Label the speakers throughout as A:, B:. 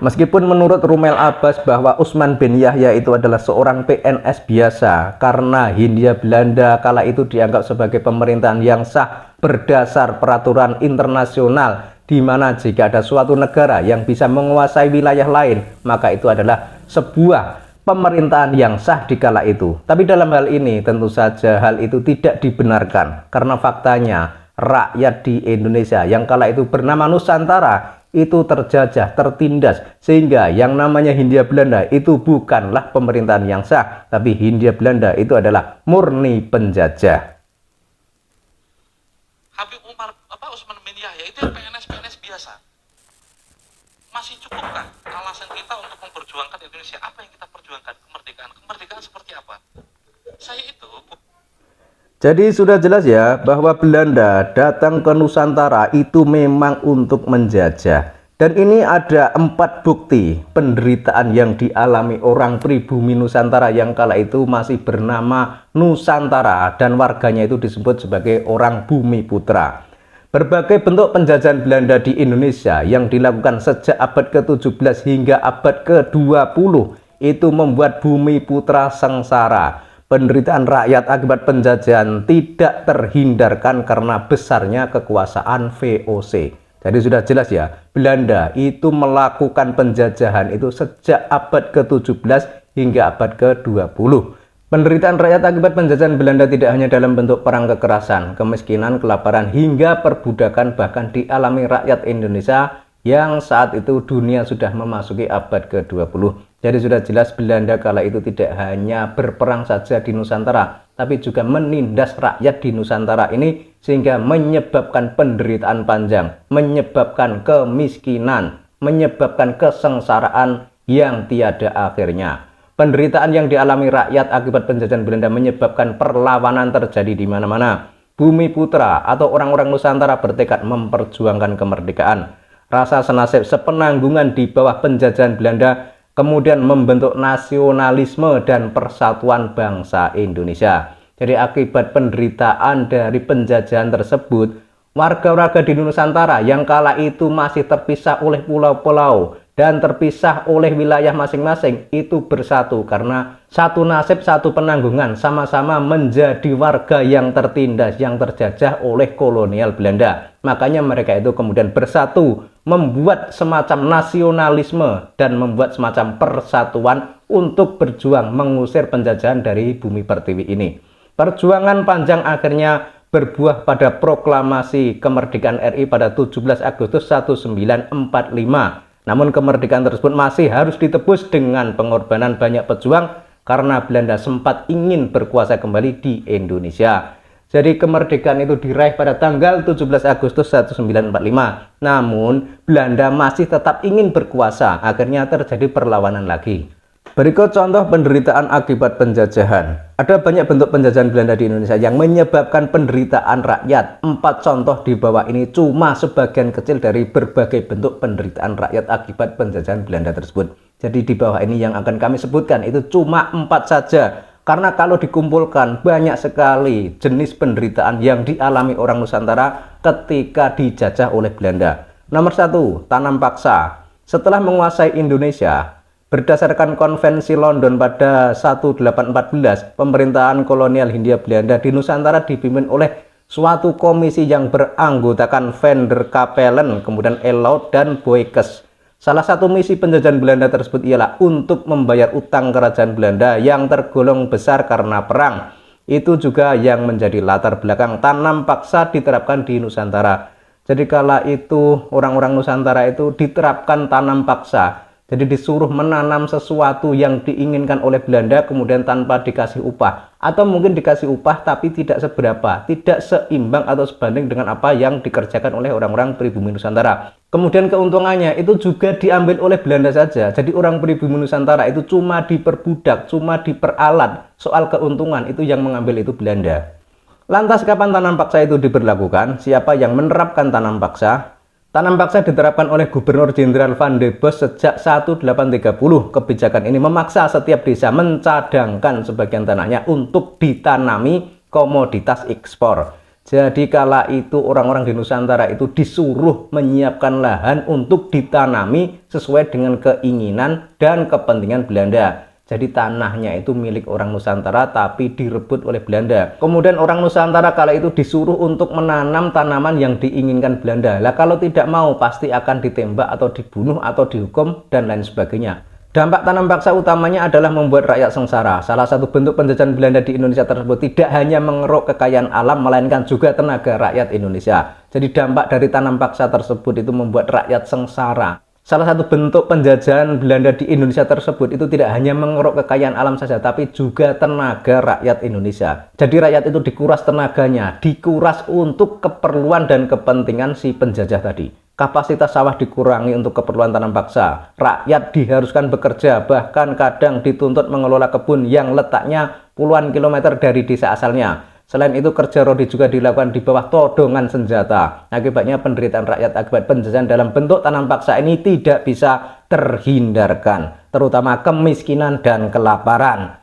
A: Meskipun menurut Rumel Abbas bahwa Utsman bin Yahya itu adalah seorang PNS biasa karena Hindia Belanda kala itu dianggap sebagai pemerintahan yang sah berdasar peraturan internasional, di mana jika ada suatu negara yang bisa menguasai wilayah lain, maka itu adalah sebuah pemerintahan yang sah di kala itu. Tapi dalam hal ini tentu saja hal itu tidak dibenarkan, karena faktanya rakyat di Indonesia yang kala itu bernama Nusantara itu terjajah, tertindas, sehingga yang namanya Hindia Belanda itu bukanlah pemerintahan yang sah, tapi Hindia Belanda itu adalah murni penjajah.
B: Habib Utsman bin Yahya itu yang PNS biasa. Masih cukupkah alasan kita untuk memperjuangkan Indonesia? Apa yang kita perjuangkan? Kemerdekaan. Kemerdekaan seperti apa? Saya itu.
A: Jadi sudah jelas ya bahwa Belanda datang ke Nusantara itu memang untuk menjajah. Dan ini ada 4 bukti penderitaan yang dialami orang pribumi Nusantara yang kala itu masih bernama Nusantara dan warganya itu disebut sebagai orang bumi putra. Berbagai bentuk penjajahan Belanda di Indonesia yang dilakukan sejak abad ke-17 hingga abad ke-20 itu membuat bumi putra sengsara. Penderitaan rakyat akibat penjajahan tidak terhindarkan karena besarnya kekuasaan VOC. Jadi sudah jelas ya, Belanda itu melakukan penjajahan itu sejak abad ke-17 hingga abad ke-20. Penderitaan rakyat akibat penjajahan Belanda tidak hanya dalam bentuk perang kekerasan, kemiskinan, kelaparan, hingga perbudakan bahkan dialami rakyat Indonesia yang saat itu dunia sudah memasuki abad ke-20. Jadi sudah jelas Belanda kala itu tidak hanya berperang saja di Nusantara, tapi juga menindas rakyat di Nusantara ini sehingga menyebabkan penderitaan panjang, menyebabkan kemiskinan, menyebabkan kesengsaraan yang tiada akhirnya. Penderitaan yang dialami rakyat akibat penjajahan Belanda menyebabkan perlawanan terjadi di mana-mana. Bumi putra atau orang-orang Nusantara bertekad memperjuangkan kemerdekaan. Rasa senasib sepenanggungan di bawah penjajahan Belanda kemudian membentuk nasionalisme dan persatuan bangsa Indonesia. Jadi akibat penderitaan dari penjajahan tersebut, warga-warga di Nusantara yang kala itu masih terpisah oleh pulau-pulau dan terpisah oleh wilayah masing-masing itu bersatu karena satu nasib, satu penanggungan, sama-sama menjadi warga yang tertindas, yang terjajah oleh kolonial Belanda. Makanya mereka itu kemudian bersatu, membuat semacam nasionalisme dan membuat semacam persatuan untuk berjuang mengusir penjajahan dari bumi pertiwi ini. Perjuangan panjang akhirnya berbuah pada proklamasi kemerdekaan RI pada 17 Agustus 1945. Namun kemerdekaan tersebut masih harus ditebus dengan pengorbanan banyak pejuang karena Belanda sempat ingin berkuasa kembali di Indonesia. Jadi kemerdekaan itu diraih pada tanggal 17 Agustus 1945. Namun Belanda masih tetap ingin berkuasa, akhirnya terjadi perlawanan lagi. Berikut contoh penderitaan akibat penjajahan. Ada banyak bentuk penjajahan Belanda di Indonesia yang menyebabkan penderitaan rakyat. 4 contoh di bawah ini cuma sebagian kecil dari berbagai bentuk penderitaan rakyat akibat penjajahan Belanda tersebut. Jadi di bawah ini yang akan kami sebutkan itu cuma 4 saja. Karena kalau dikumpulkan banyak sekali jenis penderitaan yang dialami orang Nusantara ketika dijajah oleh Belanda. Nomor 1, tanam paksa. Setelah menguasai Indonesia, berdasarkan konvensi London pada 1814, pemerintahan kolonial Hindia Belanda di Nusantara dipimpin oleh suatu komisi yang beranggotakan Van der Capellen, kemudian Elout dan Boykes. Salah satu misi penjajahan Belanda tersebut ialah untuk membayar utang kerajaan Belanda yang tergolong besar karena perang. Itu juga yang menjadi latar belakang tanam paksa diterapkan di Nusantara. Jadi kala itu orang-orang Nusantara itu diterapkan tanam paksa. Jadi disuruh menanam sesuatu yang diinginkan oleh Belanda kemudian tanpa dikasih upah. Atau mungkin dikasih upah tapi tidak seberapa, tidak seimbang atau sebanding dengan apa yang dikerjakan oleh orang-orang pribumi Nusantara. Kemudian keuntungannya itu juga diambil oleh Belanda saja. Jadi orang pribumi Nusantara itu cuma diperbudak, cuma diperalat. Soal keuntungan itu yang mengambil itu Belanda. Lantas kapan tanam paksa itu diberlakukan? Siapa yang menerapkan tanam paksa? Tanam paksa diterapkan oleh Gubernur Jenderal Van de Bos sejak 1830. Kebijakan ini memaksa setiap desa mencadangkan sebagian tanahnya untuk ditanami komoditas ekspor. Jadi kala itu orang-orang di Nusantara itu disuruh menyiapkan lahan untuk ditanami sesuai dengan keinginan dan kepentingan Belanda. Jadi tanahnya itu milik orang Nusantara tapi direbut oleh Belanda. Kemudian orang Nusantara kala itu disuruh untuk menanam tanaman yang diinginkan Belanda. Lah kalau tidak mau pasti akan ditembak atau dibunuh atau dihukum dan lain sebagainya. Dampak tanam paksa utamanya adalah membuat rakyat sengsara. Salah satu bentuk penjajahan Belanda di Indonesia tersebut tidak hanya mengeruk kekayaan alam, melainkan juga tenaga rakyat Indonesia. Jadi dampak dari tanam paksa tersebut itu membuat rakyat sengsara. Salah satu bentuk penjajahan Belanda di Indonesia tersebut itu tidak hanya mengeruk kekayaan alam saja, tapi juga tenaga rakyat Indonesia. Jadi rakyat itu dikuras tenaganya, dikuras untuk keperluan dan kepentingan si penjajah tadi. Kapasitas sawah dikurangi untuk keperluan tanam paksa. Rakyat diharuskan bekerja, bahkan kadang dituntut mengelola kebun yang letaknya puluhan kilometer dari desa asalnya. Selain itu, kerja rodi juga dilakukan di bawah todongan senjata. Akibatnya penderitaan rakyat akibat penjajahan dalam bentuk tanam paksa ini tidak bisa terhindarkan, terutama kemiskinan dan kelaparan.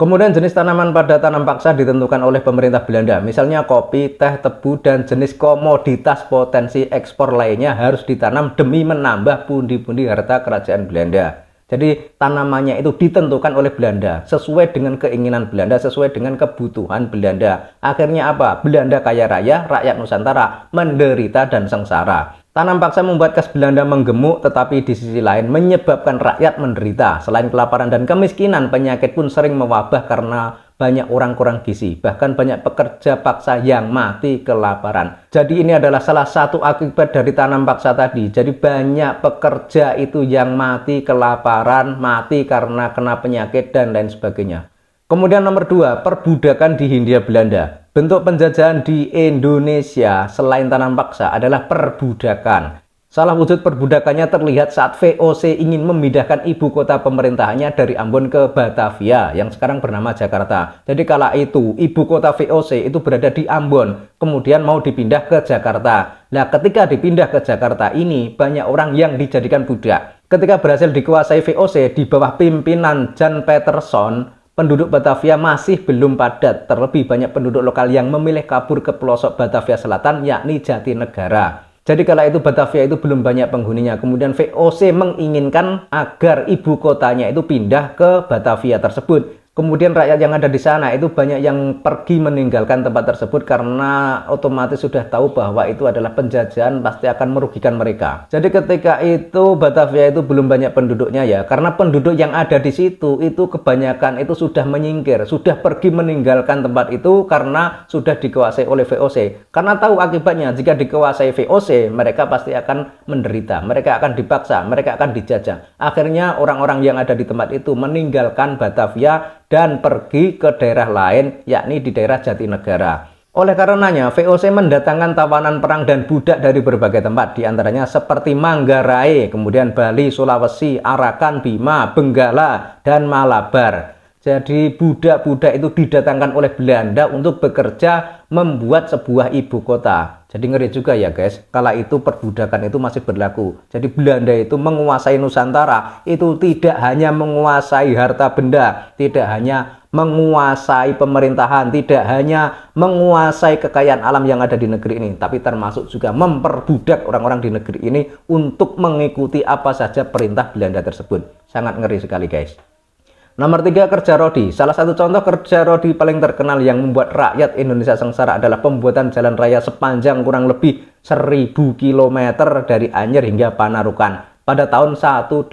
A: Kemudian jenis tanaman pada tanam paksa ditentukan oleh pemerintah Belanda. Misalnya kopi, teh, tebu, dan jenis komoditas potensi ekspor lainnya harus ditanam demi menambah pundi-pundi harta kerajaan Belanda. Jadi tanamannya itu ditentukan oleh Belanda sesuai dengan keinginan Belanda, sesuai dengan kebutuhan Belanda. Akhirnya apa? Belanda kaya raya, rakyat Nusantara menderita dan sengsara. Tanam paksa membuat kas Belanda menggemuk, tetapi di sisi lain menyebabkan rakyat menderita. Selain kelaparan dan kemiskinan, penyakit pun sering mewabah karena banyak orang kurang gizi. Bahkan banyak pekerja paksa yang mati kelaparan. Jadi ini adalah salah satu akibat dari tanam paksa tadi. Jadi banyak pekerja itu yang mati kelaparan, mati karena kena penyakit dan lain sebagainya. Kemudian nomor 2, perbudakan di Hindia Belanda. Bentuk penjajahan di Indonesia selain tanam paksa adalah perbudakan. Salah wujud perbudakannya terlihat saat VOC ingin memindahkan ibu kota pemerintahannya dari Ambon ke Batavia yang sekarang bernama Jakarta. Jadi kala itu ibu kota VOC itu berada di Ambon, kemudian mau dipindah ke Jakarta. Nah, ketika dipindah ke Jakarta ini banyak orang yang dijadikan budak. Ketika berhasil dikuasai VOC di bawah pimpinan Jan Peterson, penduduk Batavia masih belum padat. Terlebih banyak penduduk lokal yang memilih kabur ke pelosok Batavia Selatan, yakni Jatinegara. Jadi kala itu Batavia itu belum banyak penghuninya. Kemudian VOC menginginkan agar ibu kotanya itu pindah ke Batavia tersebut. Kemudian rakyat yang ada di sana itu banyak yang pergi meninggalkan tempat tersebut karena otomatis sudah tahu bahwa itu adalah penjajahan, pasti akan merugikan mereka. Jadi ketika itu Batavia itu belum banyak penduduknya ya, karena penduduk yang ada di situ itu kebanyakan itu sudah menyingkir, sudah pergi meninggalkan tempat itu karena sudah dikuasai oleh VOC. Karena tahu akibatnya jika dikuasai VOC mereka pasti akan menderita, mereka akan dipaksa, mereka akan dijajah. Akhirnya orang-orang yang ada di tempat itu meninggalkan Batavia dan pergi ke daerah lain, yakni di daerah Jatinegara. Oleh karenanya, VOC mendatangkan tawanan perang dan budak dari berbagai tempat, diantaranya seperti Manggarai, kemudian Bali, Sulawesi, Arakan, Bima, Benggala, dan Malabar. Jadi budak-budak itu didatangkan oleh Belanda untuk bekerja membuat sebuah ibu kota. Jadi ngeri juga ya guys, kala itu perbudakan itu masih berlaku. Jadi Belanda itu menguasai Nusantara, itu tidak hanya menguasai harta benda, tidak hanya menguasai pemerintahan, tidak hanya menguasai kekayaan alam yang ada di negeri ini, tapi termasuk juga memperbudak orang-orang di negeri ini untuk mengikuti apa saja perintah Belanda tersebut. Sangat ngeri sekali guys. Nomor 3, kerja rodi. Salah satu contoh kerja rodi paling terkenal yang membuat rakyat Indonesia sengsara adalah pembuatan jalan raya sepanjang kurang lebih 1000 km dari Anyer hingga Panarukan pada tahun 1809.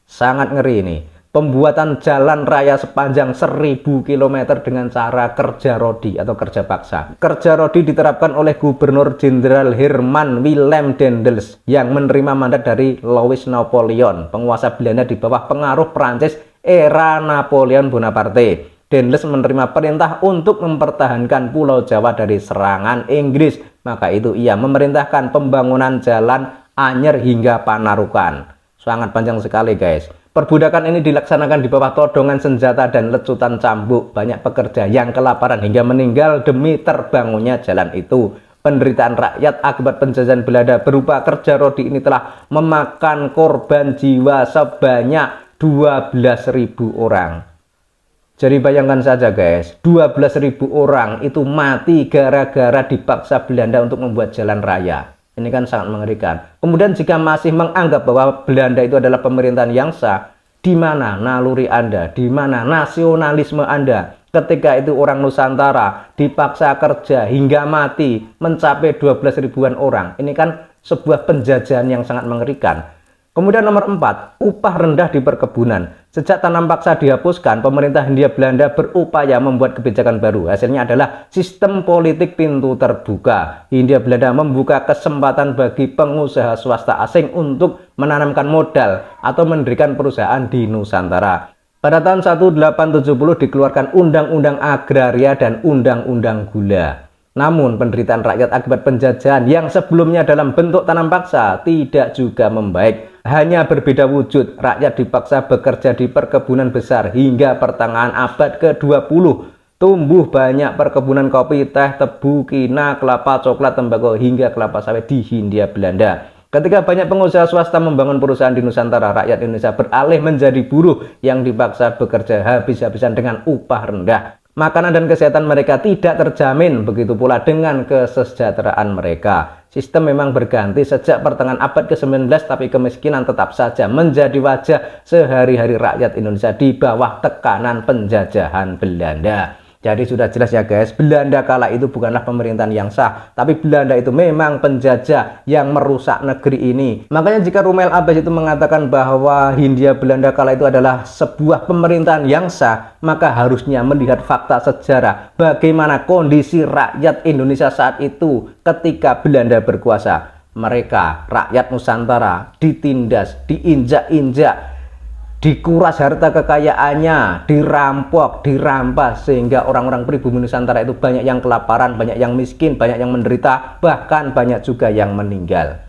A: Sangat ngeri ini. Pembuatan jalan raya sepanjang 1000 km dengan cara kerja rodi atau kerja paksa. Kerja rodi diterapkan oleh Gubernur Jenderal Herman Willem Daendels yang menerima mandat dari Louis Napoleon, penguasa Belanda di bawah pengaruh Prancis era Napoleon Bonaparte. Daendels menerima perintah untuk mempertahankan Pulau Jawa dari serangan Inggris. Maka itu ia memerintahkan pembangunan jalan Anyer hingga Panarukan. Sangat panjang sekali guys. Perbudakan ini dilaksanakan di bawah todongan senjata dan lecutan cambuk. Banyak pekerja yang kelaparan hingga meninggal demi terbangunnya jalan itu. Penderitaan rakyat akibat penjajahan Belanda berupa kerja rodi ini telah memakan korban jiwa sebanyak 12.000 orang. Jadi bayangkan saja guys, 12.000 orang itu mati gara-gara dipaksa Belanda untuk membuat jalan raya. Ini kan sangat mengerikan. Kemudian jika masih menganggap bahwa Belanda itu adalah pemerintahan yang sah, di mana naluri Anda, di mana nasionalisme Anda ketika itu orang Nusantara dipaksa kerja hingga mati mencapai 12 ribuan orang. Ini kan sebuah penjajahan yang sangat mengerikan. Kemudian nomor 4, upah rendah di perkebunan. Sejak tanam paksa dihapuskan, pemerintah Hindia Belanda berupaya membuat kebijakan baru. Hasilnya adalah sistem politik pintu terbuka. Hindia Belanda membuka kesempatan bagi pengusaha swasta asing untuk menanamkan modal atau mendirikan perusahaan di Nusantara. Pada tahun 1870 dikeluarkan Undang-Undang Agraria dan Undang-Undang Gula. Namun penderitaan rakyat akibat penjajahan yang sebelumnya dalam bentuk tanam paksa tidak juga membaik. Hanya berbeda wujud, rakyat dipaksa bekerja di perkebunan besar hingga pertengahan abad ke-20. Tumbuh banyak perkebunan kopi, teh, tebu, kina, kelapa, coklat, tembakau hingga kelapa sawit di Hindia Belanda. Ketika banyak pengusaha swasta membangun perusahaan di Nusantara, rakyat Indonesia beralih menjadi buruh yang dipaksa bekerja habis-habisan dengan upah rendah. Makanan dan kesehatan mereka tidak terjamin, begitu pula dengan kesejahteraan mereka. Sistem memang berganti sejak pertengahan abad ke-19, tapi kemiskinan tetap saja menjadi wajah sehari-hari rakyat Indonesia di bawah tekanan penjajahan Belanda. Jadi sudah jelas ya guys, Belanda kala itu bukanlah pemerintahan yang sah, tapi Belanda itu memang penjajah yang merusak negeri ini. Makanya jika Rommel Abbas itu mengatakan bahwa Hindia Belanda kala itu adalah sebuah pemerintahan yang sah, maka harusnya melihat fakta sejarah bagaimana kondisi rakyat Indonesia saat itu ketika Belanda berkuasa. Mereka, rakyat Nusantara, ditindas, diinjak-injak, dikuras harta kekayaannya, dirampok, dirampas, sehingga orang-orang pribumi Nusantara itu banyak yang kelaparan, banyak yang miskin, banyak yang menderita, bahkan banyak juga yang meninggal.